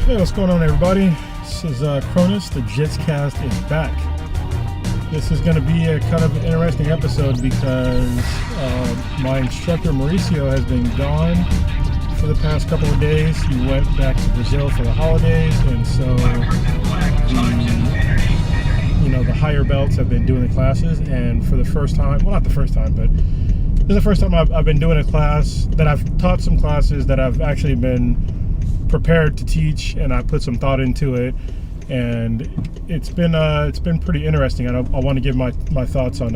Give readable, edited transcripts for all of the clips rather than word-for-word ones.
Hey, what's going on, everybody? This is Kr0nus. The JitsCast is back. This is going to be a kind of interesting episode because my instructor Mauricio has been gone for the past couple of days. He went back to Brazil for the holidays, and so the higher belts have been doing the classes. And for the first time, well, not the first time, but this is the first time I've been doing a class that I've taught some classes that I've actually been prepared to teach, and I put some thought into it, and it's been pretty interesting. And I want to give my thoughts on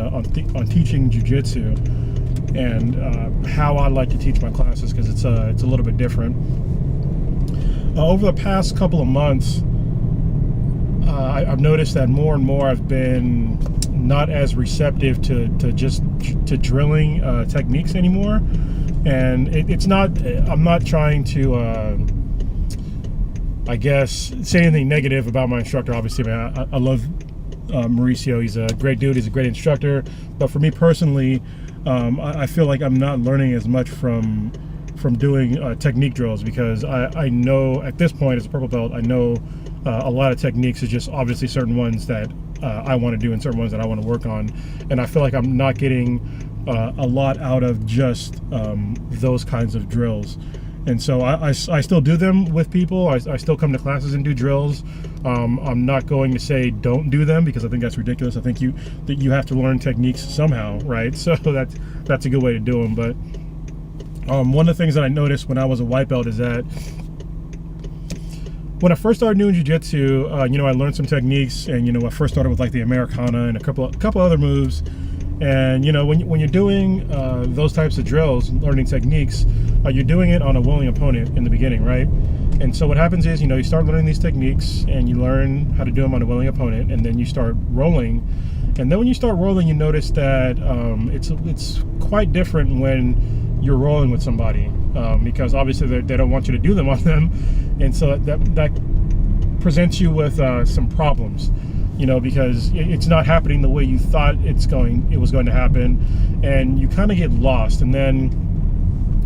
teaching jiu-jitsu and how I like to teach my classes, because it's a little bit different. Over the past couple of months, I've noticed that more and more I've been not as receptive to drilling techniques anymore, and it's not. I'm not trying to I guess say anything negative about my instructor. Obviously, man, I love Mauricio. He's a great dude. He's a great instructor. But for me personally, I feel like I'm not learning as much from doing technique drills, because I know at this point as a purple belt, I know a lot of techniques is just obviously certain ones that I want to do and certain ones that I want to work on. And I feel like I'm not getting a lot out of just those kinds of drills. And so I still do them with people. I still come to classes and do drills. I'm not going to say don't do them, because I think that's ridiculous. I think that you have to learn techniques somehow, right? So that's a good way to do them. But one of the things that I noticed when I was a white belt is that when I first started doing jiu-jitsu, I learned some techniques, and I first started with like the Americana and a couple other moves. And when you're doing those types of drills, learning techniques, you're doing it on a willing opponent in the beginning, right? And so what happens is, you start learning these techniques and you learn how to do them on a willing opponent, and then you start rolling. And then when you start rolling, you notice that it's quite different when you're rolling with somebody, because obviously they don't want you to do them on them, and so that presents you with some problems. Because it's not happening the way you thought it was going to happen, and you kind of get lost. And then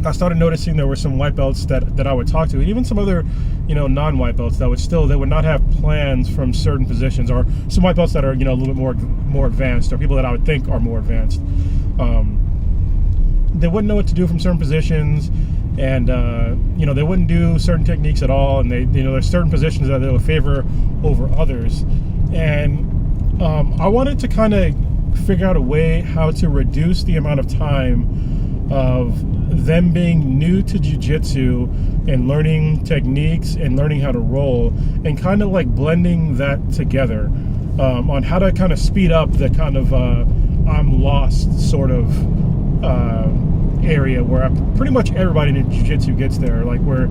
I started noticing there were some white belts that I would talk to, and even some other, non-white belts that would not have plans from certain positions, or some white belts that are, a little bit more advanced, or people that I would think are more advanced. They wouldn't know what to do from certain positions, and they wouldn't do certain techniques at all, and there's certain positions that they would favor over others. And I wanted to kind of figure out a way how to reduce the amount of time of them being new to jiu-jitsu and learning techniques and learning how to roll, and kind of like blending that together on how to kind of speed up the kind of I'm lost sort of area where pretty much everybody in jiu-jitsu gets there, like where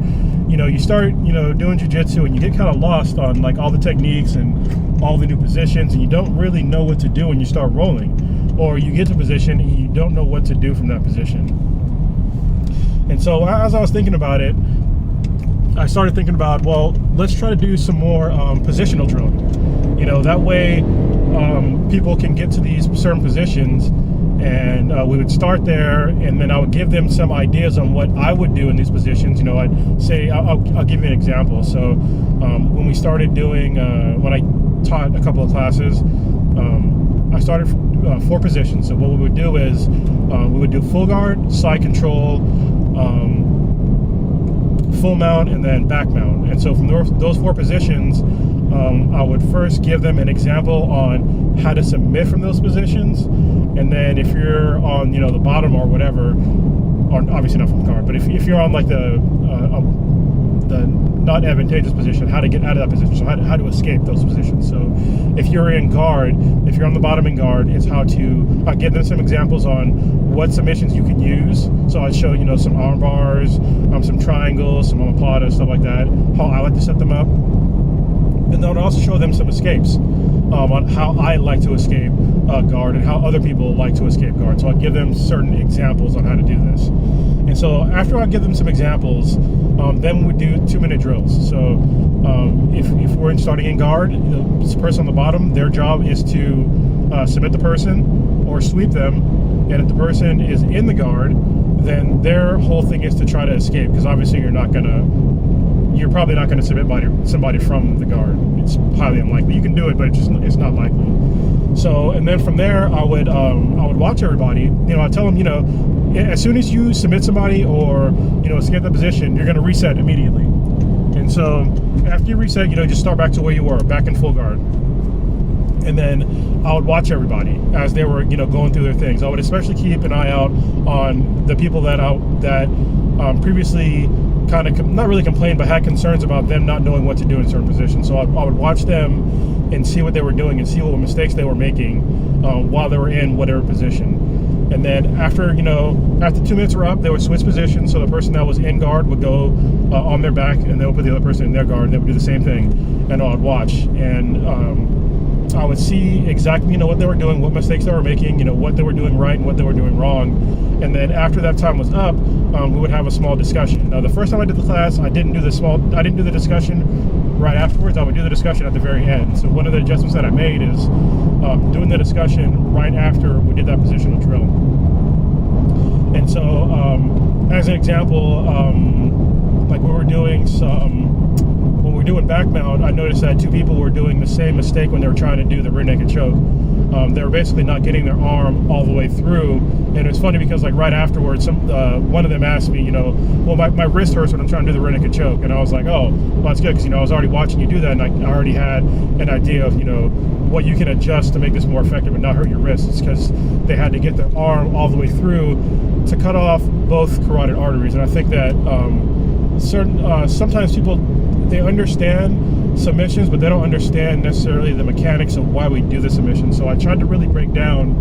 you start doing jiu-jitsu and you get kind of lost on like all the techniques and all the new positions, and you don't really know what to do when you start rolling, or you get to position and you don't know what to do from that position. And so as I was thinking about it, I started thinking about, well, let's try to do some more positional drilling. That way people can get to these certain positions, and we would start there, and then I would give them some ideas on what I would do in these positions. I'd say, I'll give you an example. So when we started doing, when I taught a couple of classes, I started 4 positions. So what we would do is we would do full guard, side control, full mount, and then back mount. And so from those 4 positions, I would first give them an example on how to submit from those positions. And then if you're on, the bottom or whatever, or obviously not from guard, but if you're on like the not advantageous position, how to get out of that position, so how to escape those positions. So if you're in guard, if you're on the bottom in guard, it's how to give them some examples on what submissions you can use. So I'd show, some arm bars, some triangles, some omoplata, stuff like that, how I like to set them up. And then I would also show them some escapes on how I like to escape guard and how other people like to escape guard. So I'd give them certain examples on how to do this. And so after I give them some examples, then we do 2-minute drills. So if we're starting in guard, the person on the bottom, their job is to submit the person or sweep them. And if the person is in the guard, then their whole thing is to try to escape, because obviously you're not going to you're probably not going to submit somebody from the guard. It's highly unlikely. You can do it, but it's not likely. So, and then from there, I would watch everybody. I tell them, as soon as you submit somebody or escape the position, you're going to reset immediately. And so after you reset, just start back to where you were, back in full guard. And then I would watch everybody as they were, going through their things. I would especially keep an eye out on the people that previously kind of not really complained, but had concerns about them not knowing what to do in certain positions. So I would watch them and see what they were doing and see what mistakes they were making while they were in whatever position. And then after 2 minutes were up, they would switch positions. So the person that was in guard would go on their back, and they would put the other person in their guard, and they would do the same thing. And I would watch, and I would see exactly what they were doing, what mistakes they were making, what they were doing right and what they were doing wrong. And then after that time was up, we would have a small discussion. Now, the first time I did the class, I didn't do the discussion right afterwards. I would do the discussion at the very end. So one of the adjustments that I made is doing the discussion right after we did that positional drill. And so, as an example, like when we're doing back mount, I noticed that 2 people were doing the same mistake when they were trying to do the rear naked choke. They were basically not getting their arm all the way through, and it was funny because right afterwards, one of them asked me, well, my wrist hurts when I'm trying to do the rear naked choke, and I was like, oh, well, that's good, because I was already watching you do that, and I already had an idea of what you can adjust to make this more effective and not hurt your wrists, because they had to get their arm all the way through to cut off both carotid arteries. And I think that sometimes people, they understand submissions, but they don't understand necessarily the mechanics of why we do the submission. So I tried to really break down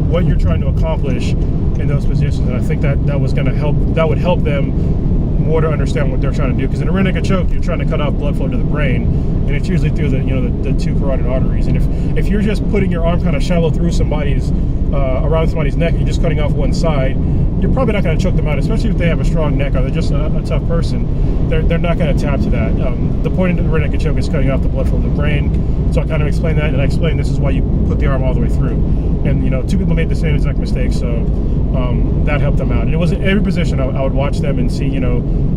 what you're trying to accomplish in those positions, and I think that would help them more to understand what they're trying to do. Because in a rear naked choke, you're trying to cut off blood flow to the brain, and it's usually through the 2 carotid arteries. And if you're just putting your arm kind of shallow through around somebody's neck, you're just cutting off one side, you're probably not going to choke them out, especially if they have a strong neck or they're just a tough person. They're not going to tap to that. The point of the rear naked choke is cutting off the blood flow to the brain. So I kind of explained that, and I explained this is why you put the arm all the way through. And 2 people made the same exact mistake, so that helped them out. And it was in every position I would watch them and see,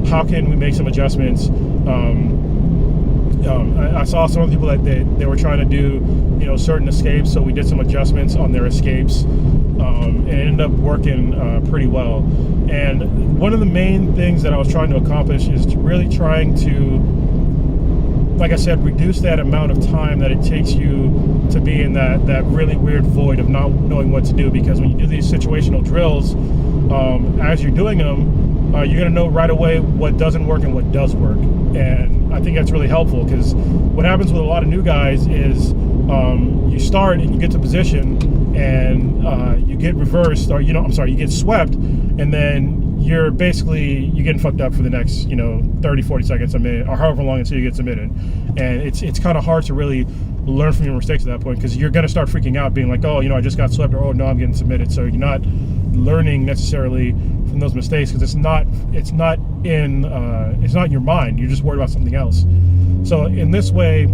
how can we make some adjustments. I saw some of the people that they were trying to do, certain escapes, so we did some adjustments on their escapes, and it ended up working pretty well. And one of the main things that I was trying to accomplish is really trying to, like I said, reduce that amount of time that it takes you to be in that really weird void of not knowing what to do. Because when you do these situational drills, as you're doing them, you're going to know right away what doesn't work and what does work. And I think that's really helpful, because what happens with a lot of new guys is you start and you get to position and you get reversed, or you get swept, and then you're getting fucked up for the next 30, 40 seconds, a minute, or however long until you get submitted. And it's kind of hard to really learn from your mistakes at that point, because you're going to start freaking out, being like, oh, I just got swept, or oh no, I'm getting submitted. So you're not learning necessarily from those mistakes, because it's not in your mind. You're just worried about something else. So in this way,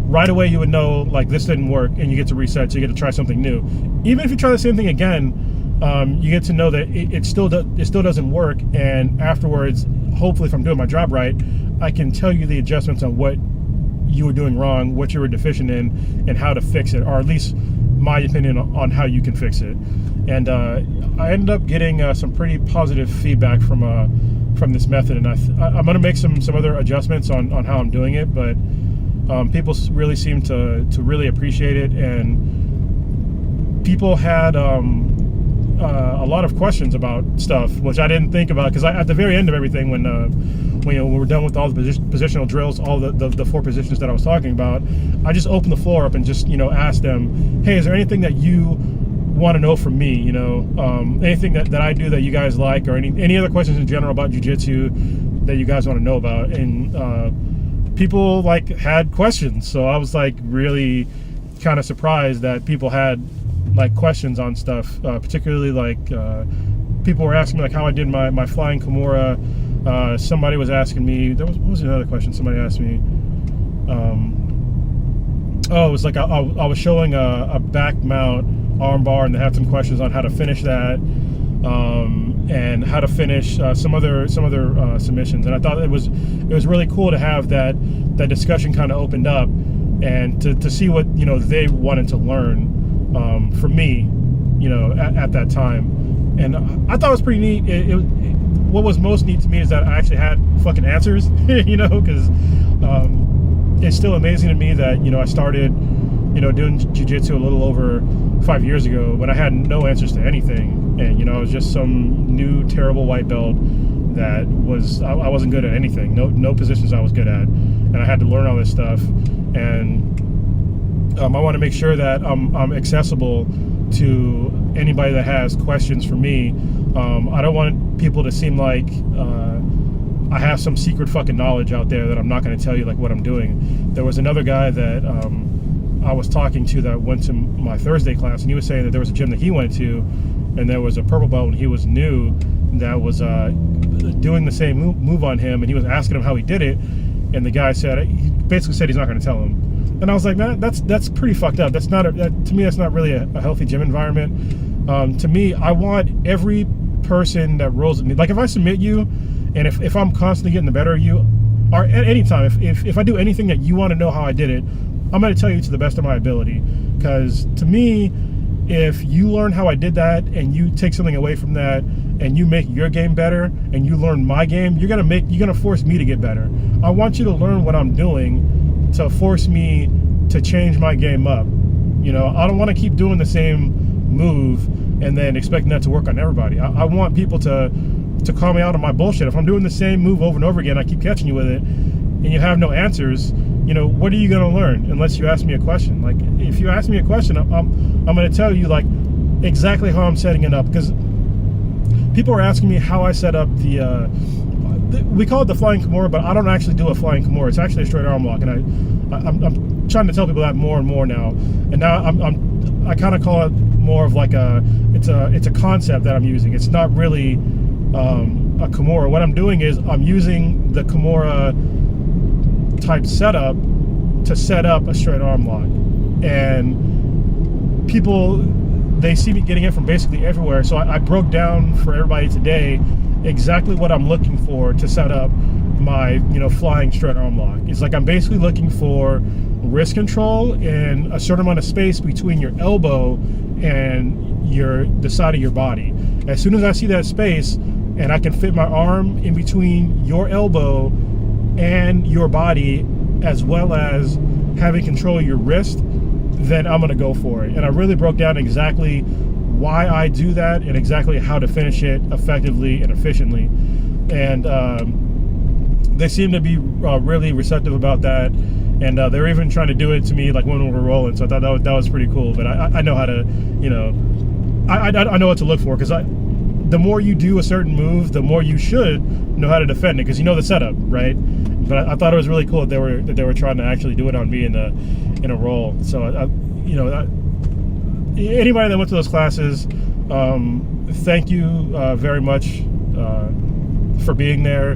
right away you would know, like, this didn't work, and you get to reset, so you get to try something new. Even if you try the same thing again, you get to know that it still doesn't work, and afterwards, hopefully if I'm doing my job right, I can tell you the adjustments on what you were doing wrong, what you were deficient in, and how to fix it, or at least my opinion on how you can fix it. And I ended up getting some pretty positive feedback from this method, and I'm going to make some other adjustments on how I'm doing it, but people really seem to really appreciate it, and people had a lot of questions about stuff, which I didn't think about, because at the very end of everything, when we were done with all the positional drills, all the 4 positions that I was talking about, I just opened the floor up and just asked them, hey, is there anything that you want to know from me, anything that I do that you guys like, or any other questions in general about jiu-jitsu that you guys want to know about. And people had questions, so I was really kind of surprised that people had questions on stuff, particularly people were asking me how I did my flying Kimura. Somebody was asking me, what was another question somebody asked me? It was I was showing a back mount armbar, and they had some questions on how to finish that. and how to finish some other submissions. And I thought it was really cool to have that discussion kind of opened up, and to see what they wanted to learn from me, at that time. And I thought it was pretty neat. What was most neat to me is that I actually had fucking answers, because it's still amazing to me that I started doing jiu-jitsu a little over 5 years ago when I had no answers to anything, and I was just some new terrible white belt that I wasn't good at anything. No positions I was good at, and I had to learn all this stuff. And I want to make sure that I'm accessible to anybody that has questions for me. I don't want people to seem like I have some secret fucking knowledge out there that I'm not going to tell you, like what I'm doing. There was another guy that I was talking to that went to my Thursday class, and he was saying that there was a gym that he went to, and there was a purple belt when he was new that was doing the same move on him, and he was asking him how he did it, and the guy he basically said he's not going to tell him. And I was like, man, that's pretty fucked up. That's not to me, that's not really a healthy gym environment. To me, I want every person that rolls with me, like if I submit you, and if I'm constantly getting the better of you, or at any time, if I do anything that you want to know how I did it, I'm going to tell you to the best of my ability. Because to me, if you learn how I did that and you take something away from that and you make your game better and you learn my game, you're gonna force me to get better. I want you to learn what I'm doing to force me to change my game up. I don't want to keep doing the same move and then expecting that to work on everybody. I want people to call me out on my bullshit. If I'm doing the same move over and over again, I keep catching you with it, and you have no answers, what are you going to learn unless you ask me a question? Like, if you ask me a question, I'm going to tell you, like, exactly how I'm setting it up. Because people are asking me how I set up we call it the flying Kr0nus, but I don't actually do a flying Kr0nus. It's actually a straight arm lock, and I'm trying to tell people that more and more now. And now I kind of call it more of like it's a concept that I'm using. It's not really a Kr0nus. What I'm doing is I'm using the Kr0nus type setup to set up a straight arm lock, and people, they see me getting it from basically everywhere. So I broke down for everybody today exactly what I'm looking for to set up my flying straight arm lock. It's like I'm basically looking for wrist control and a certain amount of space between your elbow and the side of your body. As soon as I see that space and I can fit my arm in between your elbow and your body, as well as having control of your wrist, then I'm gonna go for it. And I really broke down exactly why I do that and exactly how to finish it effectively and efficiently. And they seem to be really receptive about that. And they're even trying to do it to me like when we're rolling. So I thought that was pretty cool. But I know how to, I know what to look for, because the more you do a certain move, the more you should know how to defend it, because you know the setup, right? But I thought it was really cool that they were trying to actually do it on me in a roll. So anybody that went to those classes, thank you very much for being there,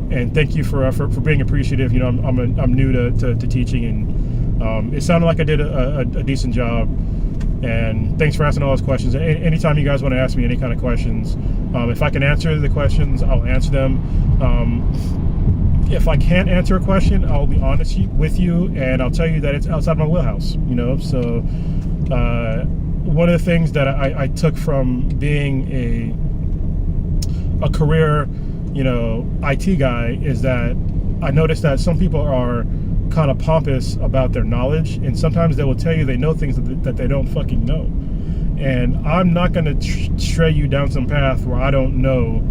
and thank you for being appreciative. I'm new to teaching, and it sounded like I did a decent job. And thanks for asking all those questions. Anytime you guys want to ask me any kind of questions, if I can answer the questions, I'll answer them. If I can't answer a question, I'll be honest with you, and I'll tell you that it's outside my wheelhouse. So one of the things that I took from being a career, IT guy, is that I noticed that some people are kind of pompous about their knowledge, and sometimes they will tell you they know things that they don't fucking know. And I'm not going to stray you down some path where I don't know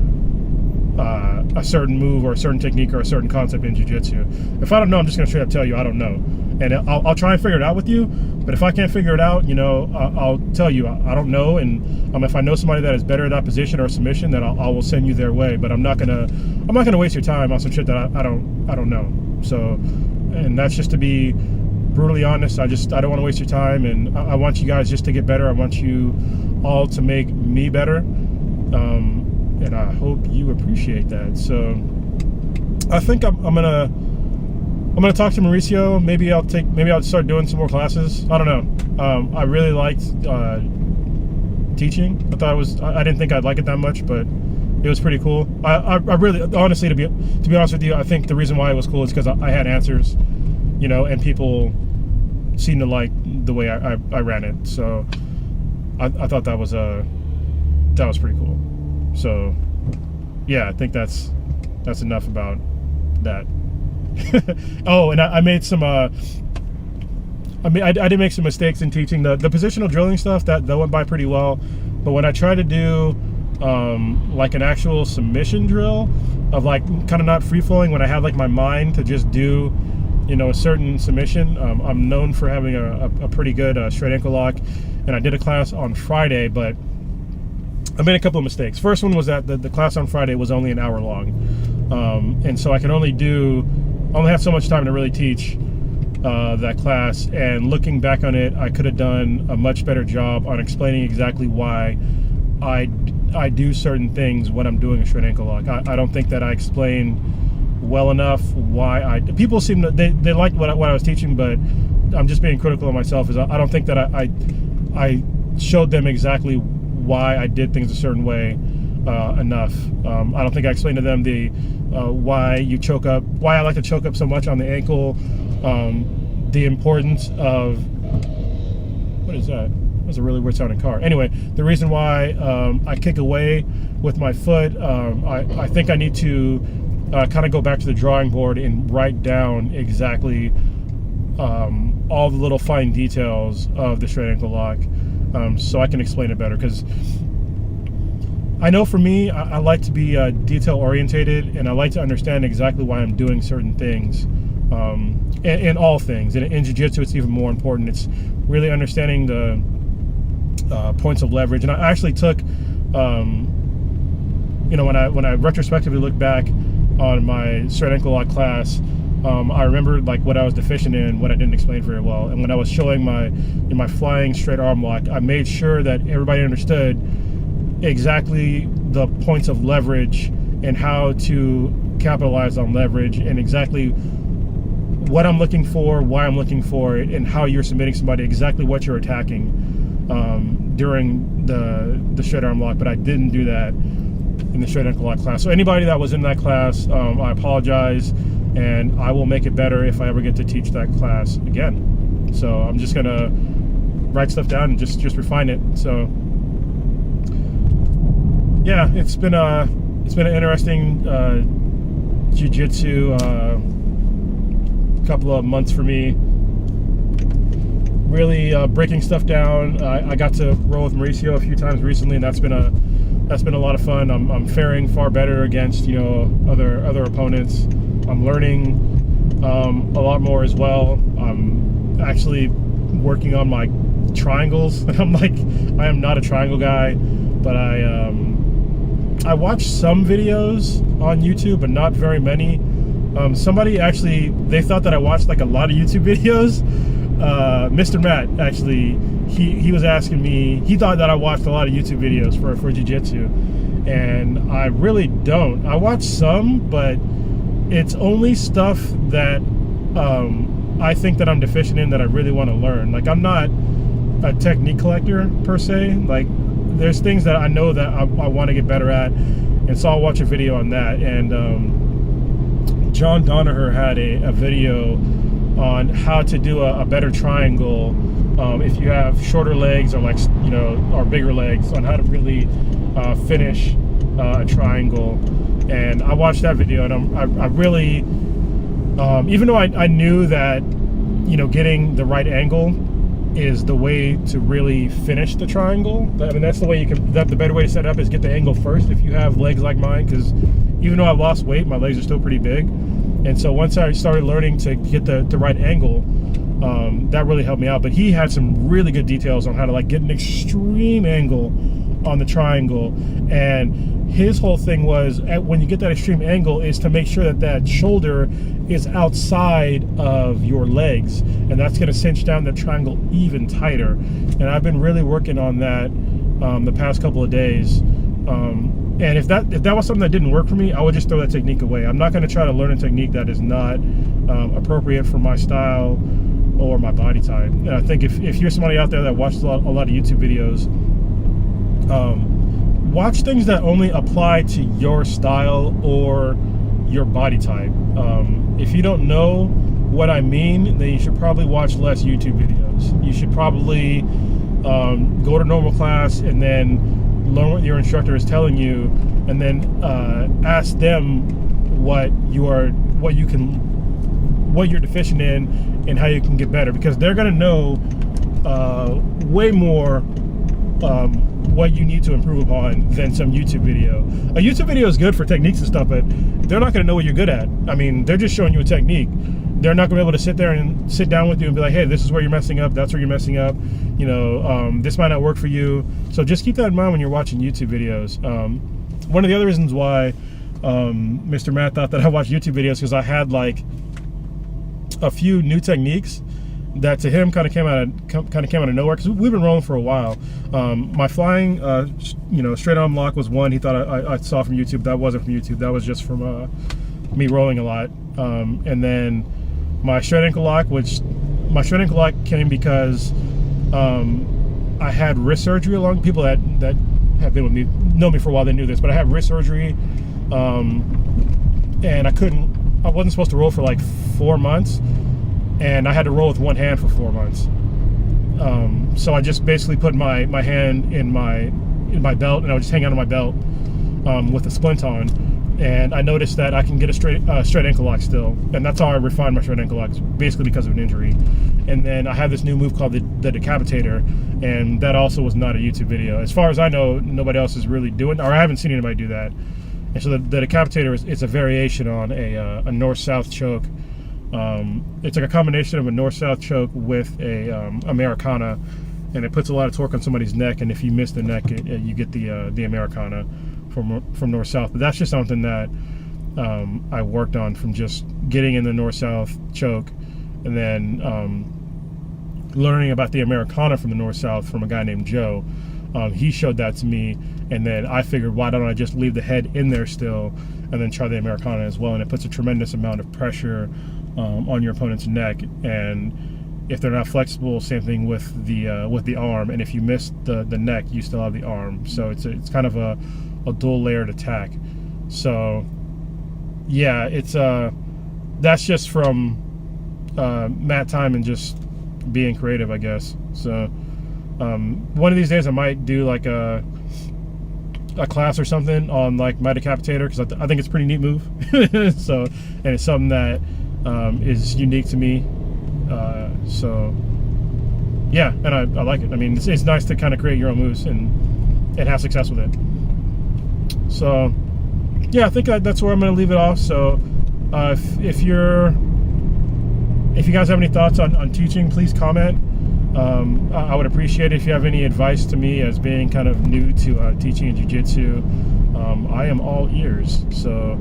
a certain move or a certain technique or a certain concept in jiu-jitsu. If I don't know, I'm just going to straight up tell you I don't know. And I'll try and figure it out with you, but if I can't figure it out, I'll tell you I don't know. And if I know somebody that is better at that position or submission, then I will send you their way. But I'm not gonna waste your time on some shit that I don't know. So, and that's just to be brutally honest. I don't want to waste your time, and I want you guys just to get better. I want you all to make me better, and I hope you appreciate that. So I think I'm gonna talk to Mauricio. Maybe I'll start doing some more classes. I don't know. I really liked teaching. I didn't think I'd like it that much, but it was pretty cool. I really, honestly, to be honest with you, I think the reason why it was cool is because I had answers, you know, and people seemed to like the way I ran it. So I thought that was pretty cool. So yeah, I think that's enough about that. Oh, and I made some I did make some mistakes in teaching the positional drilling stuff. That went by pretty well, but when I tried to do like an actual submission drill of like kind of not free flowing, when I had like my mind to just do, you know, a certain submission, I'm known for having a pretty good straight ankle lock, and I did a class on Friday, but I made a couple of mistakes. First one was that the class on Friday was only an hour long, and so I could only have so much time to really teach that class. And looking back on it, I could have done a much better job on explaining exactly why I do certain things when I'm doing a straight ankle lock. I don't think that I explained well enough why people seem to, they liked what I was teaching, but I'm just being critical of myself. Is I don't think that I showed them exactly why I did things a certain way enough. I don't think I explained to them why I like to choke up so much on the ankle, the importance of, what is that? That's a really weird sounding car. Anyway, the reason why I kick away with my foot, I think I need to kind of go back to the drawing board and write down exactly all the little fine details of the straight ankle lock, so I can explain it better. Because I know for me, I like to be detail orientated, and I like to understand exactly why I'm doing certain things. In all things, in jiu-jitsu, it's even more important. It's really understanding the points of leverage. And I actually took, you know, when I retrospectively look back on my straight ankle lock class, I remembered like what I was deficient in, what I didn't explain very well. And when I was showing my flying straight arm lock, I made sure that everybody understood exactly the points of leverage and how to capitalize on leverage, and exactly what I'm looking for, why I'm looking for it, and how you're submitting somebody, exactly what you're attacking during the straight arm lock. But I didn't do that in the straight ankle lock class. So anybody that was in that class, I apologize, and I will make it better if I ever get to teach that class again. So I'm just gonna write stuff down and just refine it. So yeah, it's been an interesting jiu-jitsu couple of months for me. Really breaking stuff down. I got to roll with Mauricio a few times recently, and that's been a lot of fun. I'm faring far better against, you know, other opponents. I'm learning a lot more as well. I'm actually working on my triangles. I am not a triangle guy, but I watched some videos on YouTube, but not very many. Somebody actually, they thought that I watched like a lot of YouTube videos. Mr. Matt, actually, he was asking me, he thought that I watched a lot of YouTube videos for jiu-jitsu, and I really don't. I watch some, but it's only stuff that I think that I'm deficient in, that I really want to learn. Like, I'm not a technique collector per se. Like, there's things that I know that I want to get better at, and so I'll watch a video on that. And John Donaher had a video on how to do a better triangle if you have shorter legs, or like, you know, or bigger legs, on how to really finish a triangle. And I watched that video, and I really, even though I knew that, you know, getting the right angle is the way to really finish the triangle. I mean, that's the way you can, the better way to set it up is get the angle first if you have legs like mine, because even though I've lost weight, my legs are still pretty big. And so once I started learning to get the right angle, that really helped me out. But he had some really good details on how to like get an extreme angle on the triangle. And his whole thing was, when you get that extreme angle, is to make sure that shoulder is outside of your legs, and that's going to cinch down the triangle even tighter. And I've been really working on that the past couple of days. And if that was something that didn't work for me, I would just throw that technique away. I'm not going to try to learn a technique that is not appropriate for my style or my body type. And I think if you're somebody out there that watches a lot of YouTube videos, Watch things that only apply to your style or your body type. If you don't know what I mean, then you should probably watch less YouTube videos. You should probably go to normal class and then learn what your instructor is telling you, and then ask them what you're deficient in and how you can get better, because they're gonna know way more what you need to improve upon than some YouTube video. A YouTube video is good for techniques and stuff, but they're not gonna know what you're good at. I mean, they're just showing you a technique. They're not gonna be able to sit there and sit down with you and be like, hey, this is where you're messing up, that's where you're messing up, you know, this might not work for you. So just keep that in mind when you're watching YouTube videos. One of the other reasons why Mr. Matt thought that I watched YouTube videos, because I had like a few new techniques that to him kind of came out of nowhere, because we've been rolling for a while. My flying, you know, straight arm lock was one he thought I saw from YouTube. That wasn't from YouTube. That was just from me rolling a lot. And then my straight ankle lock, came because I had wrist surgery. Along people that have been with me know me for a while. They knew this, but I had wrist surgery, and I wasn't supposed to roll for like 4 months. And I had to roll with one hand for 4 months. So I just basically put my hand in my belt, and I would just hang out on my belt with a splint on. And I noticed that I can get a straight ankle lock still, and that's how I refined my straight ankle locks, basically because of an injury. And then I have this new move called the decapitator, and that also was not a YouTube video. As far as I know, nobody else is really doing, or I haven't seen anybody do that. And so the decapitator is a variation on a north-south choke. It's like a combination of a north-south choke with a Americana, and it puts a lot of torque on somebody's neck, and if you miss the neck, you get the Americana from north-south. But that's just something that I worked on from just getting in the north-south choke, and then learning about the Americana from the north-south from a guy named Joe. He showed that to me, and then I figured, why don't I just leave the head in there still and then try the Americana as well? And it puts a tremendous amount of pressure on your opponent's neck, and if they're not flexible, same thing with the arm, and if you miss the neck, you still have the arm. So it's kind of a dual layered attack. So yeah, it's that's just from Matt time and just being creative, I guess. So one of these days I might do like a class or something on like my decapitator, because I think it's a pretty neat move. So, and it's something that is unique to me. So yeah, and I like it. I mean, it's nice to kind of create your own moves and have success with it. So yeah, I think that's where I'm going to leave it off. So if you guys have any thoughts on teaching, please comment. I would appreciate it if you have any advice to me as being kind of new to teaching in jiu-jitsu. I am all ears. So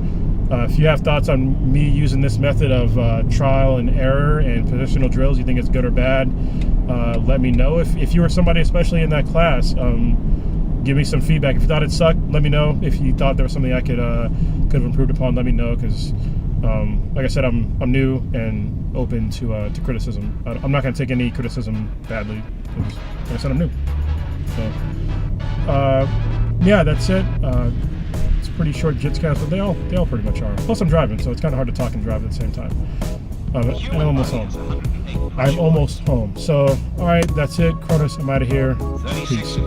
if you have thoughts on me using this method of trial and error and positional drills, you think it's good or bad, let me know. If you were somebody especially in that class, give me some feedback. If you thought it sucked, let me know. If you thought there was something I could have improved upon, let me know, because like I said, I'm new and open to criticism. I'm not going to take any criticism badly, because like I said, I'm new. So yeah, that's it. It's a pretty short JitsCast, but they all pretty much are. Plus I'm driving, so it's kind of hard to talk and drive at the same time. And I'm almost home. I'm almost home. So all right, that's it. Kr0nus, I'm out of here. Peace.